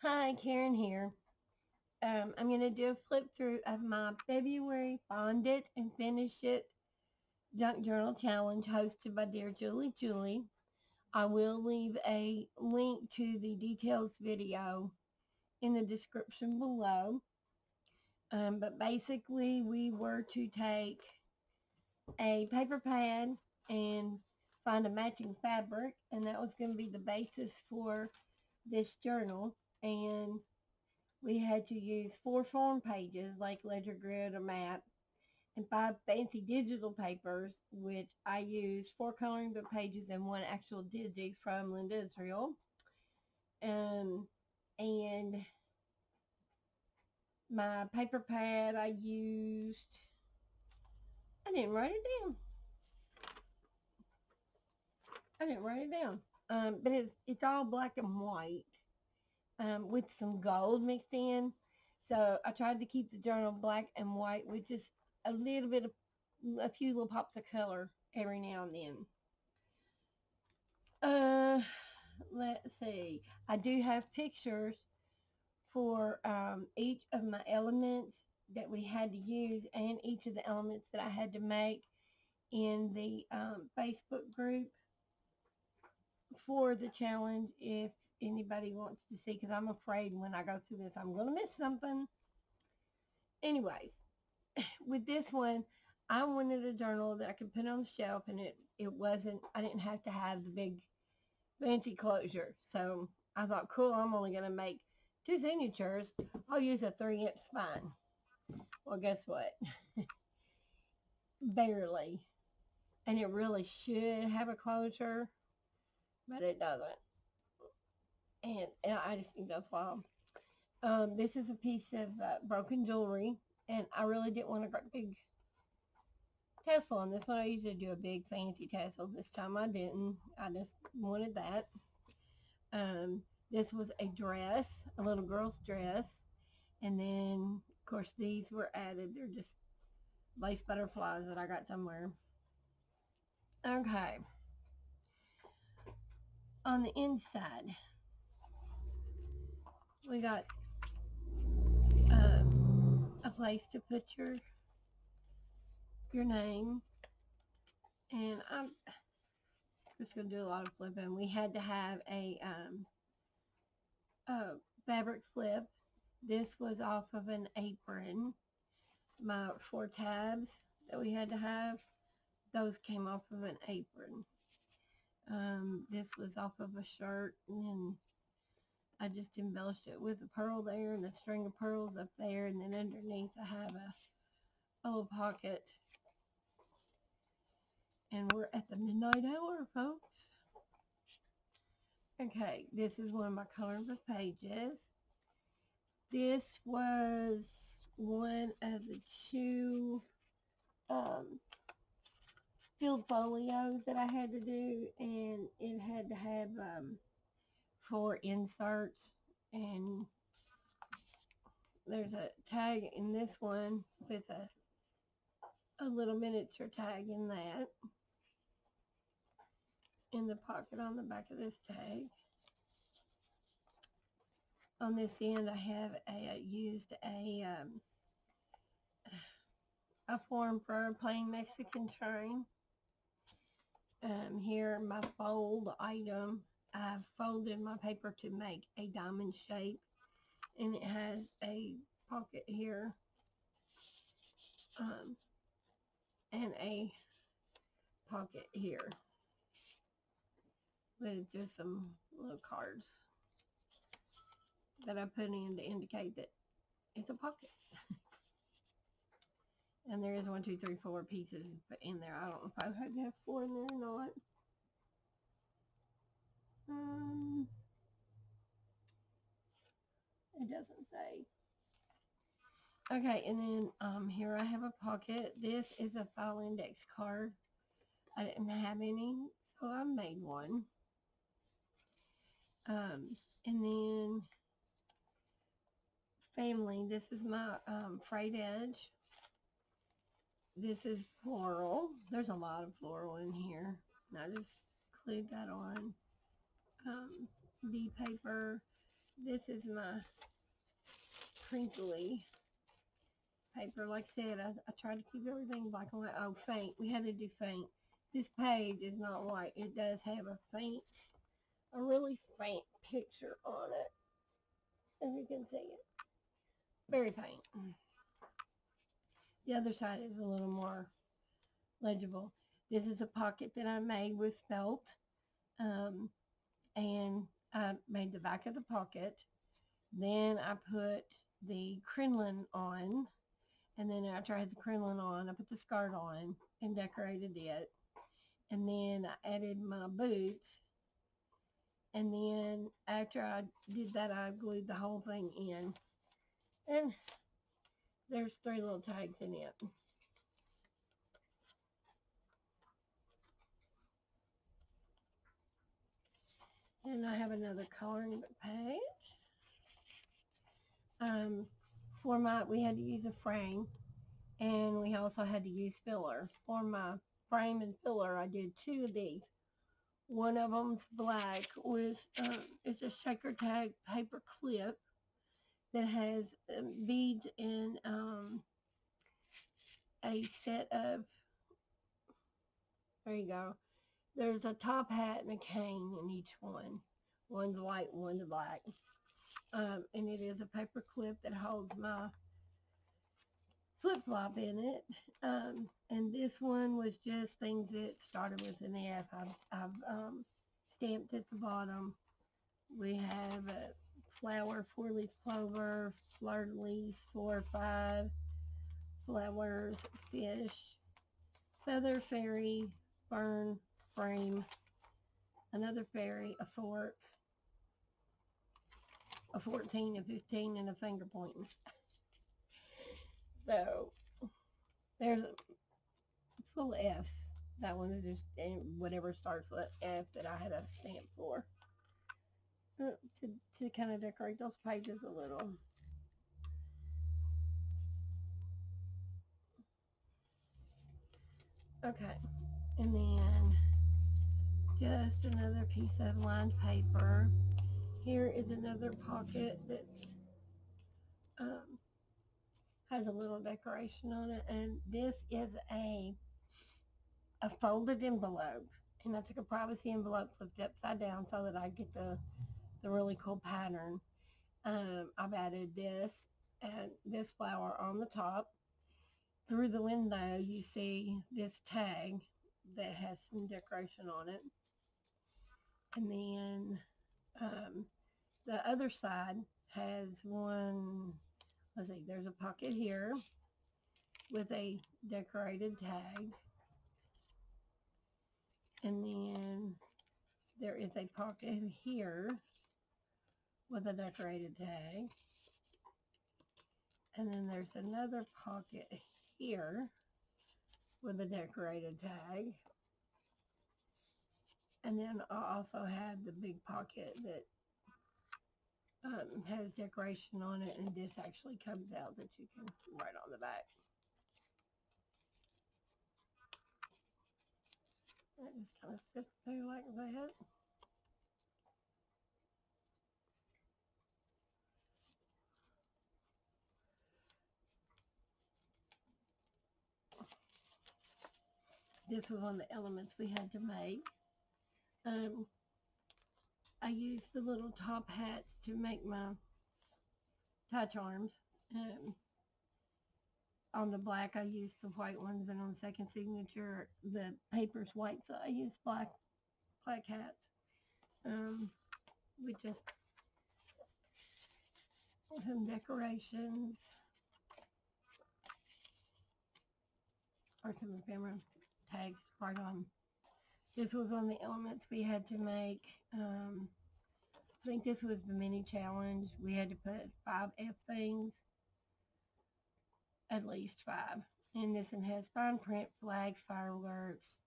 Hi, Karen here. I'm going to do a flip through of my February Bond It and Finish It Junk Journal Challenge hosted by Dear Julie. I will leave a link to the details video in the description below. But basically, we were to take a paper pad and find a matching fabric, and that was going to be the basis for this journal. And we had to use 4 form pages like Ledger Grid or Map and 5 fancy digital papers, which I used 4 coloring book pages and 1 actual digi from Linda Israel. And my paper pad I used, I didn't write it down. But it's all black and white with some gold mixed in. So I tried to keep the journal black and white with just a little bit of a few little pops of color every now and then. Uh, let's see. I do have pictures for each of my elements that we had to use and each of the elements that I had to make in the Facebook group for the challenge if anybody wants to see, because I'm afraid when I go through this I'm going to miss something. Anyways, with this one, I wanted a journal that I could put on the shelf, and it wasn't, I didn't have to have the big fancy closure. So I thought, cool, I'm only going to make 2 signatures. I'll use a 3-inch spine. Well, guess what? Barely. And it really should have a closure, but it doesn't. And I just think that's wild. This is a piece of broken jewelry, and I really didn't want a big tassel on this one. I usually do a big fancy tassel. This time I didn't. I just wanted that. This was a dress, a little girl's dress. And then, of course, these were added. They're just lace butterflies that I got somewhere. Okay. On the inside, we got a place to put your name. And I'm just going to do a lot of flipping. We had to have a fabric flip. This was off of an apron. My 4 tabs that we had to have, those came off of an apron. This was off of a shirt, and then I just embellished it with a pearl there and a string of pearls up there, and then underneath I have a little pocket. And we're at the midnight hour, folks. Okay, this is one of my coloring book pages. This was one of the 2 um, field folios that I had to do, and it had to have 4 inserts, and there's a tag in this one with a little miniature tag in that, in the pocket on the back of this tag. On this end I have used a form for a plain Mexican shrine. Here my fold item, I've folded my paper to make a diamond shape, and it has a pocket here, um, and a pocket here with just some little cards that I put in to indicate that it's a pocket. And there is 1, 2, 3, 4 pieces in there. I don't know if I had to have 4 in there or not. Um, it doesn't say. Okay, and then here I have a pocket. This is a file index card. I didn't have any, so I made one. And then family, this is my frayed edge. This is floral. There's a lot of floral in here. And I just glued that on. Bee paper. This is my crinkly paper. Like I said, I tried to keep everything black and white. Oh, faint. We had to do faint. This page is not white. It does have a really faint picture on it. If you can see it. Very faint. The other side is a little more legible. This is a pocket that I made with felt. And I made the back of the pocket. Then I put the crinoline on. And then after I had the crinoline on, I put the skirt on and decorated it. And then I added my boots. And then after I did that, I glued the whole thing in. And there's 3 little tags in it. And I have another coloring book page. We had to use a frame, and we also had to use filler. For my frame and filler, I did 2 of these. One of them's black with, it's a shaker tag paper clip that has beads and a set of, there you go. There's a top hat and a cane in each one. One's white, one's black. And it is a paper clip that holds my flip-flop in it. And this one was just things that started with an F. I've stamped at the bottom. We have a flower, 4-leaf clover, fleur-de-lis, 4 or 5, flowers, fish, feather, fairy, fern, frame, another fairy, a fork, a 14, a 15, and a finger pointing. So there's full of F's. That one is just whatever starts with F that I had a stamp for. To kind of decorate those pages a little. Okay, and then just another piece of lined paper. Here is another pocket that has a little decoration on it, and this is a folded envelope. And I took a privacy envelope, flipped it upside down so that I get the really cool pattern. I've added this and this flower on the top. Through the window, you see this tag that has some decoration on it. And then the other side has one, let's see, there's a pocket here with a decorated tag. And then there is a pocket here with a decorated tag. And then there's another pocket here with a decorated tag. And then I also have the big pocket that has decoration on it, and this actually comes out that you can write on the back. It just kind of sits there like that. This was one of the elements we had to make. I used the little top hats to make my tie charms. On the black, I used the white ones, and on the second signature, the paper's white, so I used black hats. With just some decorations, or some ephemera tags right on. This was on the elements we had to make. I think this was the mini challenge. We had to put 5 F things, at least 5. And this one has fine print, flag, fireworks,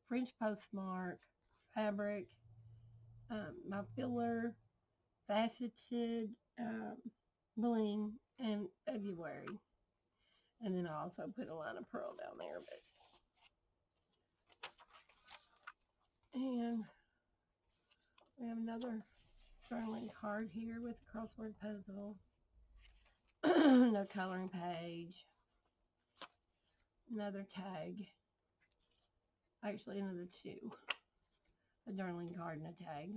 French postmark, fabric, my filler, faceted bling, and February. And then I also put a line of pearl down there. And we have another journaling card here with a crossword puzzle. No coloring page. Another tag. Actually, another two. A journaling card and a tag.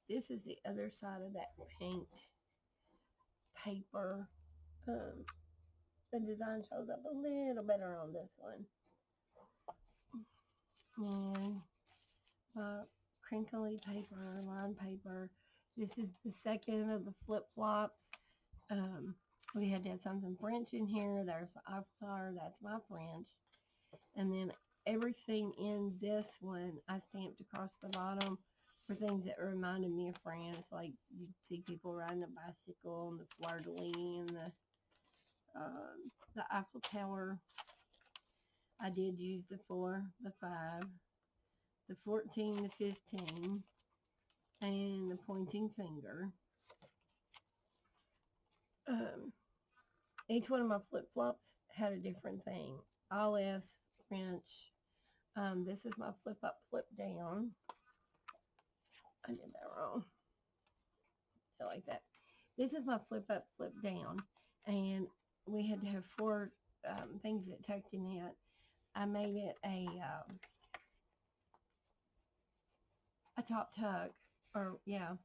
This is the other side of that pink paper. The design shows up a little better on this one. And crinkly paper, lined paper. This is the second of the flip-flops. We had to have something French in here. There's the avatar. That's my French. And then everything in this one I stamped across the bottom for things that reminded me of France. Like you see people riding a bicycle and the fleur-de-lis and the Eiffel Tower. I did use the 4, the 5, the 14, the 15, and the pointing finger. Each one of my flip-flops had a different thing. All S, French. This is my flip up, flip down. I did that wrong. I like that. This is my flip up, flip down. And we had to have 4 things that tucked in it. I made it a top tuck, or yeah.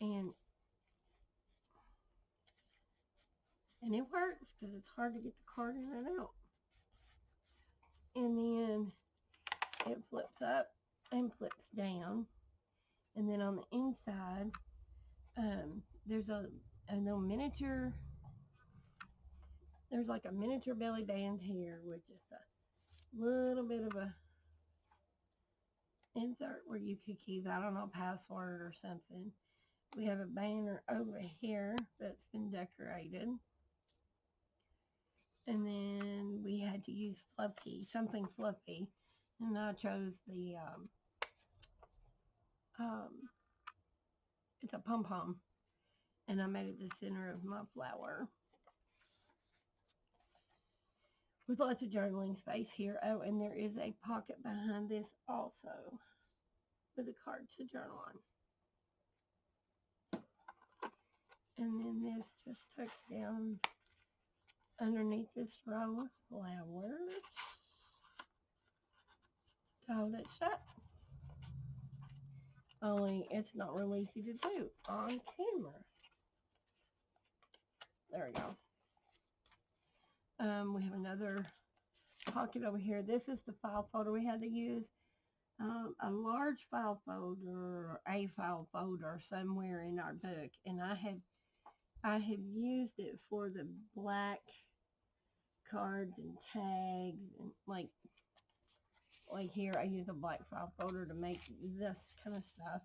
And it works because it's hard to get the card in and out. And then it flips up and flips down. And then on the inside, there's a little miniature, there's like a miniature belly band here with just a little bit of a insert where you could keep, I don't know, password or something. We have a banner over here that's been decorated. And then we had to use fluffy, something fluffy. And I chose the, it's a pom-pom. And I made it the center of my flower. With lots of journaling space here. Oh, and there is a pocket behind this also with a card to journal on. And then this just tucks down underneath this row of flowers to hold it shut. Only it's not real easy to do on camera. There we go. We have another pocket over here. This is the file folder we had to use. A large file folder or a file folder somewhere in our book, and I have used it for the black cards and tags, and like here I use a black file folder to make this kind of stuff.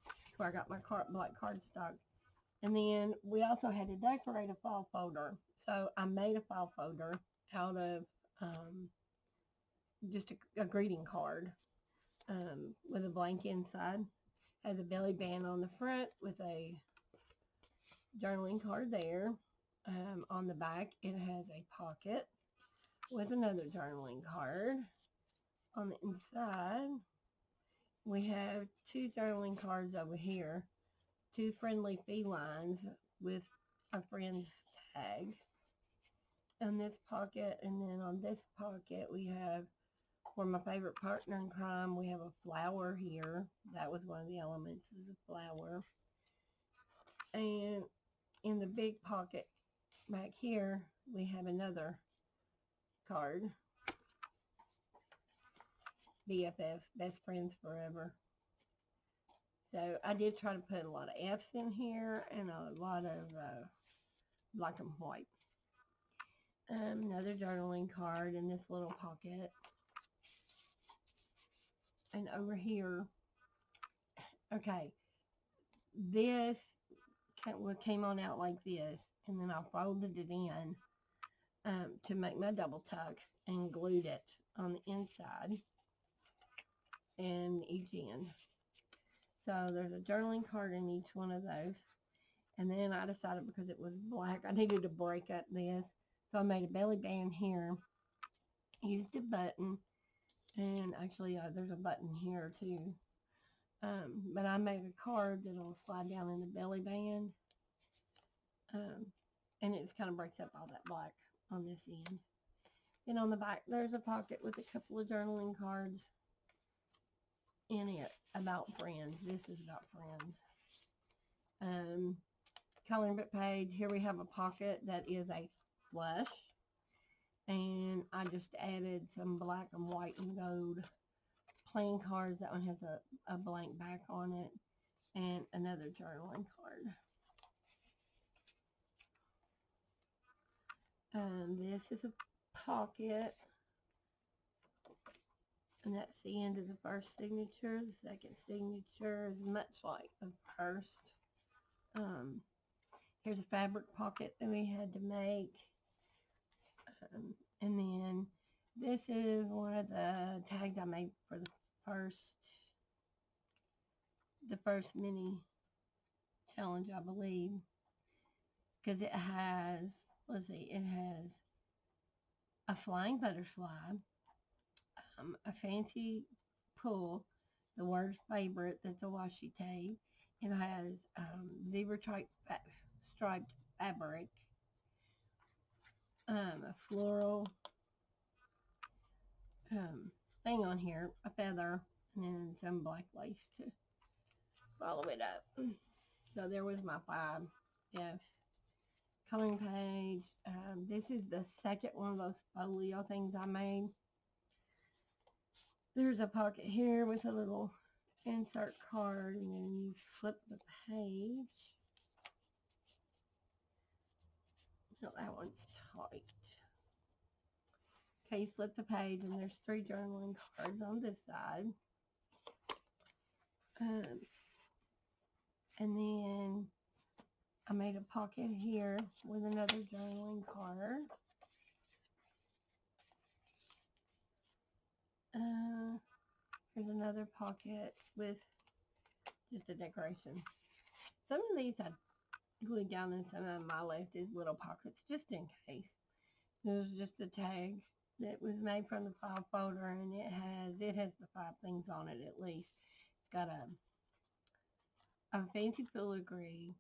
That's where I got my black cardstock. And then we also had to decorate a file folder. So I made a file folder out of just a greeting card with a blank inside. Has a belly band on the front with a journaling card there. On the back, it has a pocket with another journaling card. On the inside, we have 2 journaling cards over here. 2 friendly felines with a friend's tag in this pocket. And then on this pocket, we have, for my favorite partner in crime, we have a flower here. That was one of the elements, is a flower. And in the big pocket back here, we have another card. BFFs, best friends forever. So I did try to put a lot of F's in here and a lot of black and white. Another journaling card in this little pocket. And over here, okay, this came on out like this, and then I folded it in to make my double tuck and glued it on the inside and each end. So there's a journaling card in each one of those. And then I decided, because it was black, I needed to break up this. So I made a belly band here, used a button, And actually, there's a button here too. But I made a card that'll slide down in the belly band. And it just kind of breaks up all that black on this end. Then on the back, there's a pocket with a couple of journaling cards in it about friends. This is about friends. Coloring book page. Here we have a pocket that is a flush. And I just added some black and white and gold playing cards. That one has a blank back on it. And another journaling card. This is a pocket. And that's the end of the first signature. The second signature is much like the first. Here's a fabric pocket that we had to make. And then this is one of the tags I made for the first mini challenge, I believe. Because it has, let's see, it has a flying butterfly, a fancy pull, the word favorite, that's a washi tape. It has zebra striped fabric, a floral thing on here, a feather, and then some black lace to follow it up. So there was my 5 F's. Coloring page. This is the second one of those folio things I made. There's a pocket here with a little insert card, and then you flip the page. No, that one's tight. Okay, you flip the page, and there's 3 journaling cards on this side. And then I made a pocket here with another journaling card. Here's another pocket with just a decoration. Some of these I glued down, and some of my left is little pockets just in case. There's just a tag that was made from the file folder, and it has the 5 things on it at least. It's got a fancy filigree,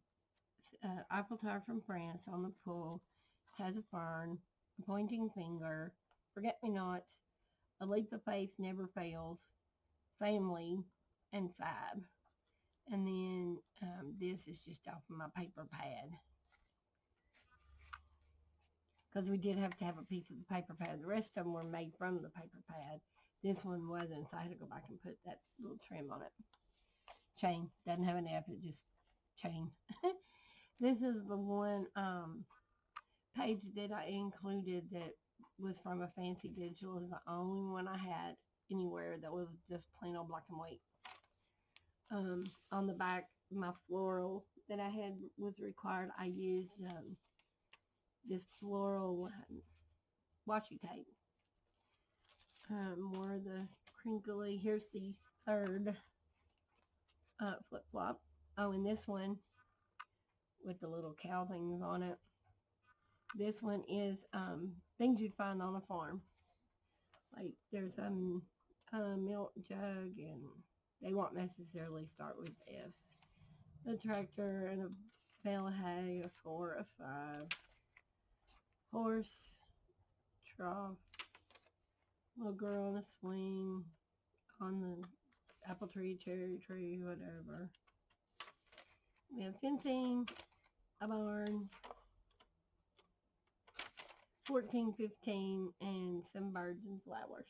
Eiffel Tower from France on the pull. It has a fern, a pointing finger, forget-me-nots, a leap of faith never fails, family, and 5. And then this is just off of my paper pad, because we did have to have a piece of the paper pad. The rest of them were made from the paper pad. This one wasn't, so I had to go back and put that little trim on it. Chain. Doesn't have an F, it just chain. This is the one page that I included that was from a Fancy Digital. Is the only one I had anywhere that was just plain old black and white. On the back, my floral that I had was required. I used this floral washi tape. More of the crinkly. Here's the third flip-flop. Oh, and this one with the little cow things on it. This one is things you'd find on a farm. Like there's a milk jug, and they won't necessarily start with F's. A tractor and a bale of hay, a 4, a 5. Horse, trough, little girl on a swing, on the apple tree, cherry tree, whatever. We have fencing, a barn, 14, 15, and some birds and flowers.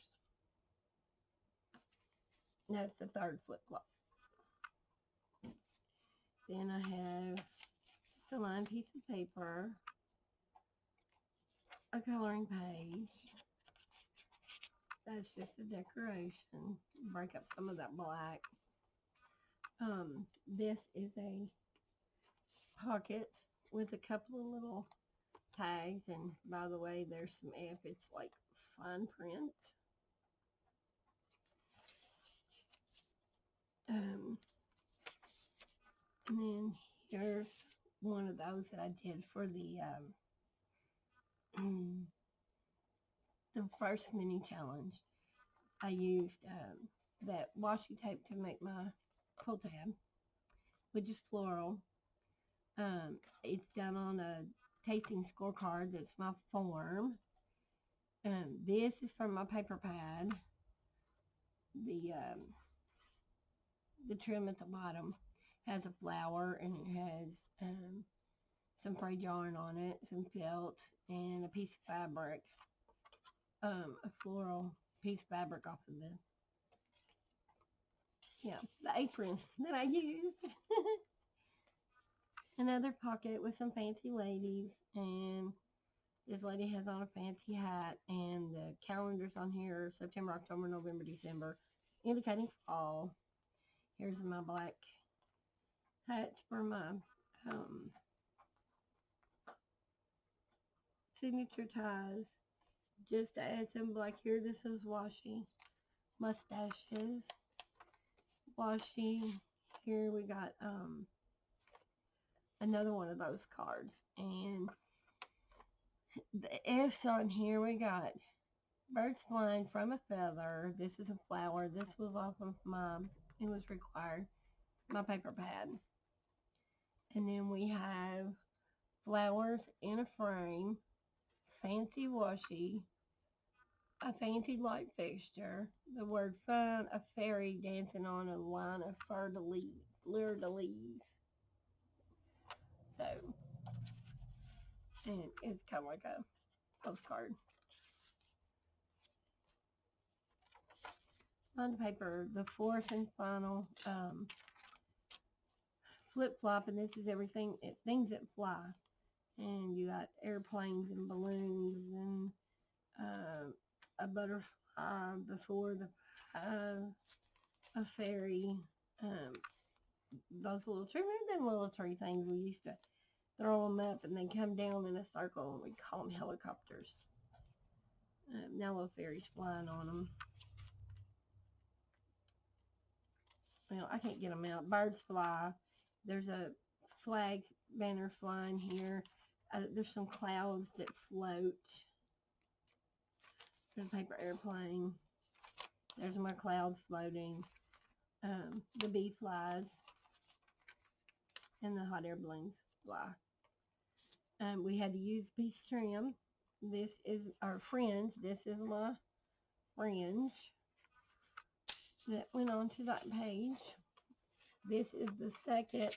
That's the third flip-flop. Then I have a lined piece of paper, a coloring page. That's just a decoration. Break up some of that black. This is a pocket with a couple of little tags, and by the way, there's some F. It's like fine print. And then here's one of those that I did for the first mini challenge. I used that washi tape to make my pull tab, which is floral. It's done on a tasting scorecard that's my form. This is from my paper pad. The trim at the bottom has a flower, and it has some frayed yarn on it, some felt, and a piece of fabric, a floral piece of fabric off of the apron that I used. Another pocket with some fancy ladies, and this lady has on a fancy hat, and the calendars on here, September, October, November, December, indicating fall. Here's my black hats for my signature ties. Just to add some black here, this is washi. Mustaches. Washi. Here we got another one of those cards. And the F's on here, we got birds flying from a feather. This is a flower. This was off of it was required, my paper pad. And then we have flowers in a frame, fancy washi, a fancy light fixture, the word fun, a fairy dancing on a line of fleur-de-lis. So, and it's kind of like a postcard. On the paper, the fourth and final flip-flop, and this is everything, things that fly. And you got airplanes and balloons and a butterfly before the a fairy. Those little tree, remember them little tree things we used to throw them up and they come down in a circle, and we call them helicopters. Now little fairies flying on them. Well, I can't get them out. Birds fly. There's a flag banner flying here. There's some clouds that float. There's a paper airplane. There's my clouds floating. The bee flies. And the hot air balloons fly. We had to use piece trim. This is our fringe. This is my fringe that went onto that page. This is the second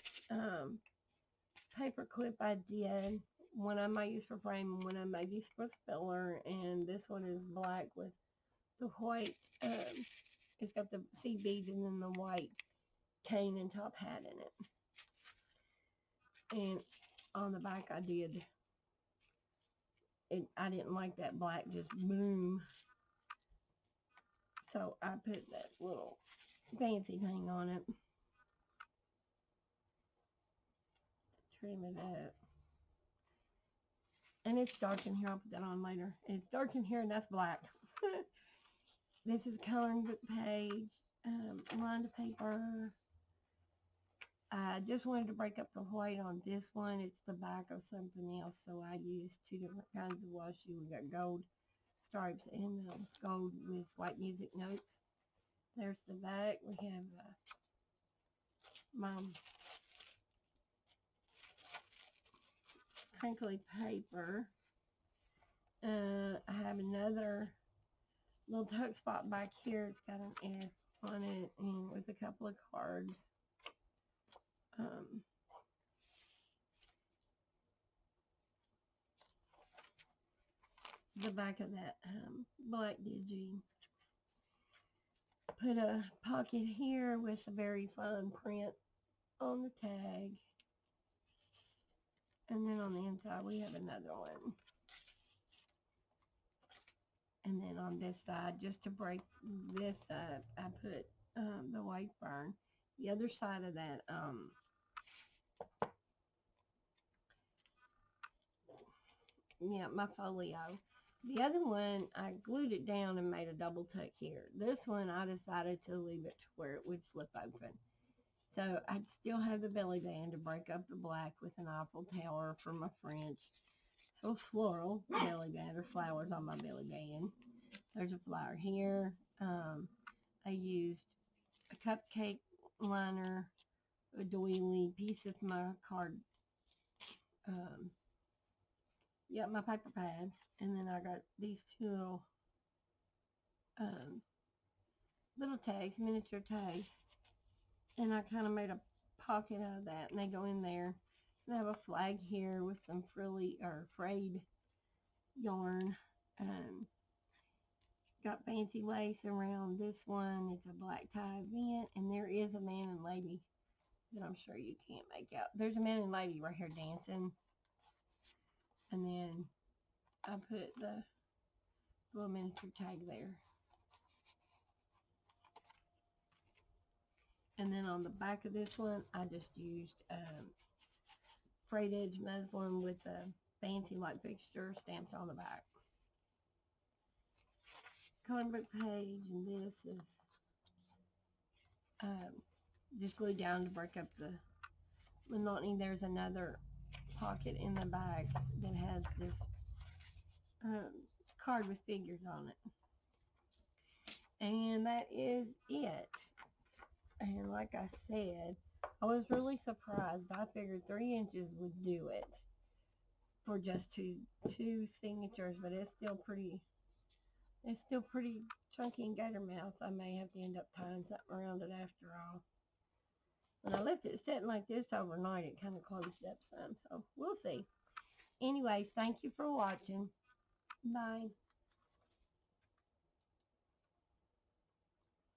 paper clip I did. One I might use for frame, and one I might use for filler. And this one is black with the white. It's got the seed beads and then the white cane and top hat in it. And on the back I did. I didn't like that black just boom. So I put that little fancy thing on it. Trim it up. And it's dark in here. I'll put that on later. It's dark in here, and that's black. This is a coloring book page. Lined paper. I just wanted to break up the white on this one. It's the back of something else, so I used two different kinds of washi. We got gold stripes and gold with white music notes. There's the back. We have my crinkly paper. I have another little tuck spot back here. It's got an F on it, and with a couple of cards. The back of that black digi. Put a pocket here with a very fine print on the tag. And then on the inside we have another one. And then on this side, just to break this up, I put the white fern. The other side of that my folio. The other one, I glued it down and made a double tuck here. This one, I decided to leave it to where it would flip open. So I still have the belly band to break up the black with an Eiffel Tower for my French. So floral belly band or flowers on my belly band. There's a flower here, I used a cupcake liner, a doily, piece of my card, um, yeah, my paper pads, and then I got these two um, little tags, miniature tags, and I kind of made a pocket out of that, and they go in there. And I have a flag here with some frilly or frayed yarn. Got fancy lace around this one. It's a black tie event, and there is a man and lady that I'm sure you can't make out. There's a man and lady right here dancing, and then I put the little miniature tag there. And then on the back of this one, I just used frayed edge muslin with a fancy light fixture stamped on the back. Coloring book page, and this is just glued down to break up the monotony. There's another pocket in the back that has this card with figures on it. And that is it. And like I said, I was really surprised. I figured 3 inches would do it for just two signatures, but it's still pretty chunky and gator mouth. I may have to end up tying something around it after all. When I left it sitting like this overnight, it kind of closed up some, so we'll see. Anyways, thank you for watching. Bye.